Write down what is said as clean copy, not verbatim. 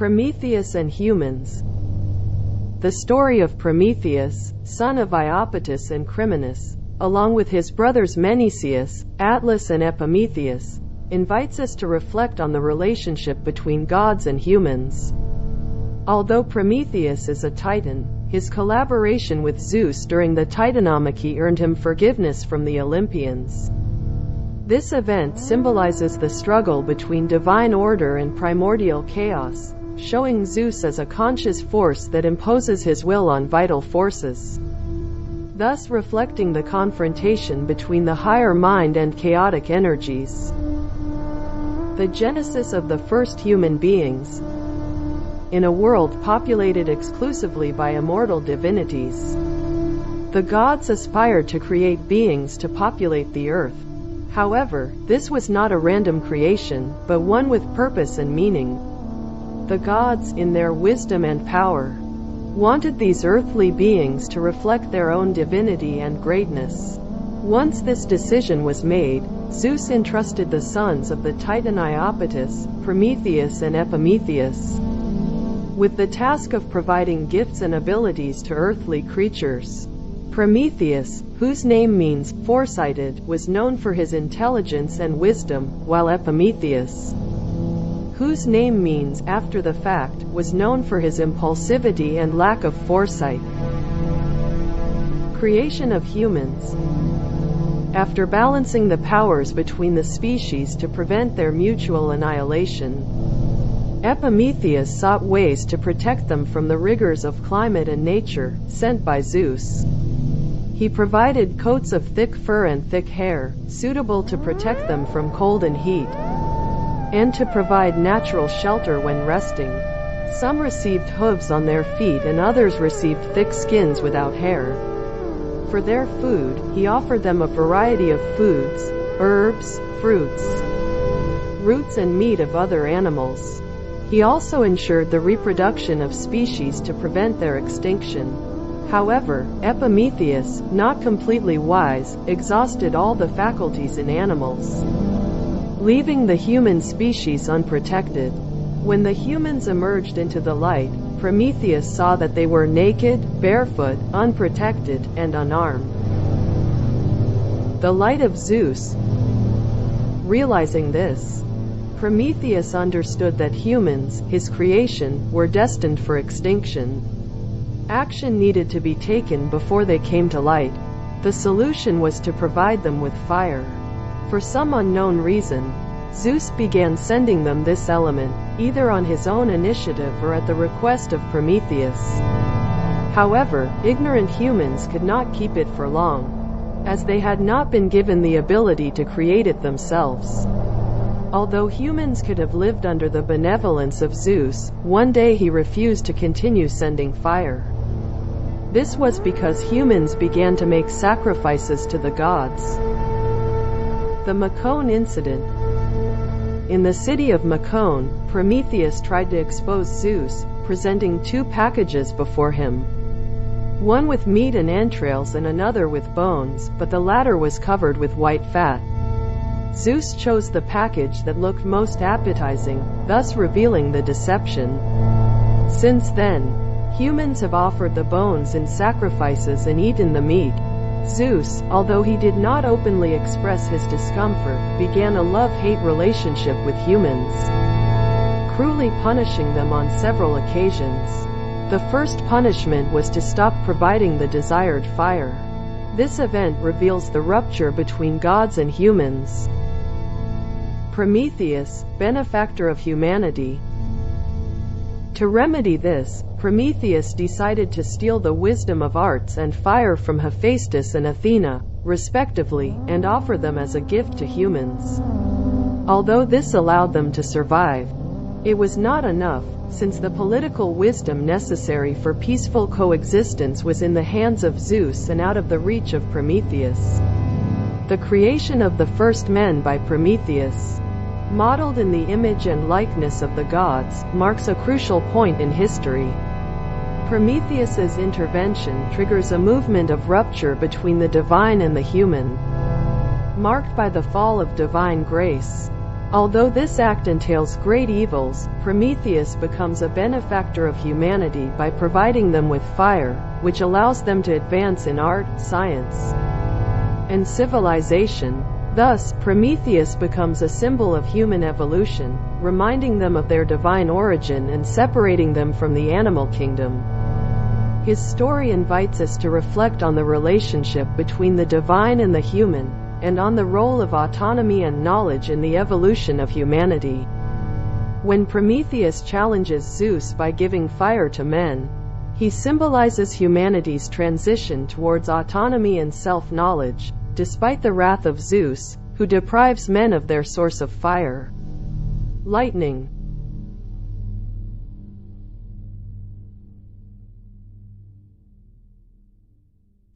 Prometheus and humans. The story of Prometheus, son of Iapetus and Criminus, along with his brothers Menecius, Atlas and Epimetheus, invites us to reflect on the relationship between gods and humans. Although Prometheus is a Titan, his collaboration with Zeus during the Titanomachy earned him forgiveness from the Olympians. This event symbolizes the struggle between divine order and primordial chaos, showing Zeus as a conscious force that imposes his will on vital forces, thus reflecting the confrontation between the higher mind and chaotic energies. The genesis of the first human beings. In a world populated exclusively by immortal divinities, the gods aspired to create beings to populate the earth. However, this was not a random creation, but one with purpose and meaning. The gods, in their wisdom and power, wanted these earthly beings to reflect their own divinity and greatness. Once this decision was made, Zeus entrusted the sons of the Titan Iapetus, Prometheus and Epimetheus with the task of providing gifts and abilities to earthly creatures. Prometheus, whose name means foresighted, was known for his intelligence and wisdom, while Epimetheus, whose name means after the fact, was known for his impulsivity and lack of foresight. Creation of humans. After balancing the powers between the species to prevent their mutual annihilation, Epimetheus sought ways to protect them from the rigors of climate and nature, sent by Zeus. He provided coats of thick fur and thick hair, suitable to protect them from cold and heat, and to provide natural shelter when resting. Some received hooves on their feet and others received thick skins without hair. For their food, he offered them a variety of foods, herbs, fruits, roots and meat of other animals. He also ensured the reproduction of species to prevent their extinction. However, Epimetheus, not completely wise, exhausted all the faculties in animals, leaving the human species unprotected. When the humans emerged into the light, Prometheus saw that they were naked, barefoot, unprotected, and unarmed. The light of Zeus. Realizing this, Prometheus understood that humans, his creation, were destined for extinction. Action needed to be taken before they came to light. The solution was to provide them with fire. For some unknown reason, Zeus began sending them this element, either on his own initiative or at the request of Prometheus. However, ignorant humans could not keep it for long, as they had not been given the ability to create it themselves. Although humans could have lived under the benevolence of Zeus, one day he refused to continue sending fire. This was because humans began to make sacrifices to the gods. The Macone incident. In the city of Macone, Prometheus tried to expose Zeus, presenting two packages before him, one with meat and entrails and another with bones, but the latter was covered with white fat. Zeus chose the package that looked most appetizing, thus revealing the deception. Since then, humans have offered the bones in sacrifices and eaten the meat. Zeus, although he did not openly express his discomfort, began a love-hate relationship with humans, cruelly punishing them on several occasions. The first punishment was to stop providing the desired fire. This event reveals the rupture between gods and humans. Prometheus, benefactor of humanity. To remedy this, Prometheus decided to steal the wisdom of arts and fire from Hephaestus and Athena, respectively, and offer them as a gift to humans. Although this allowed them to survive, it was not enough, since the political wisdom necessary for peaceful coexistence was in the hands of Zeus and out of the reach of Prometheus. The creation of the first men by Prometheus, modeled in the image and likeness of the gods, marks a crucial point in history. Prometheus's intervention triggers a movement of rupture between the divine and the human, marked by the fall of divine grace. Although this act entails great evils, Prometheus becomes a benefactor of humanity by providing them with fire, which allows them to advance in art, science, and civilization. Thus, Prometheus becomes a symbol of human evolution, reminding them of their divine origin and separating them from the animal kingdom. His story invites us to reflect on the relationship between the divine and the human, and on the role of autonomy and knowledge in the evolution of humanity. When Prometheus challenges Zeus by giving fire to men, he symbolizes humanity's transition towards autonomy and self-knowledge, despite the wrath of Zeus, who deprives men of their source of fire. Lightning.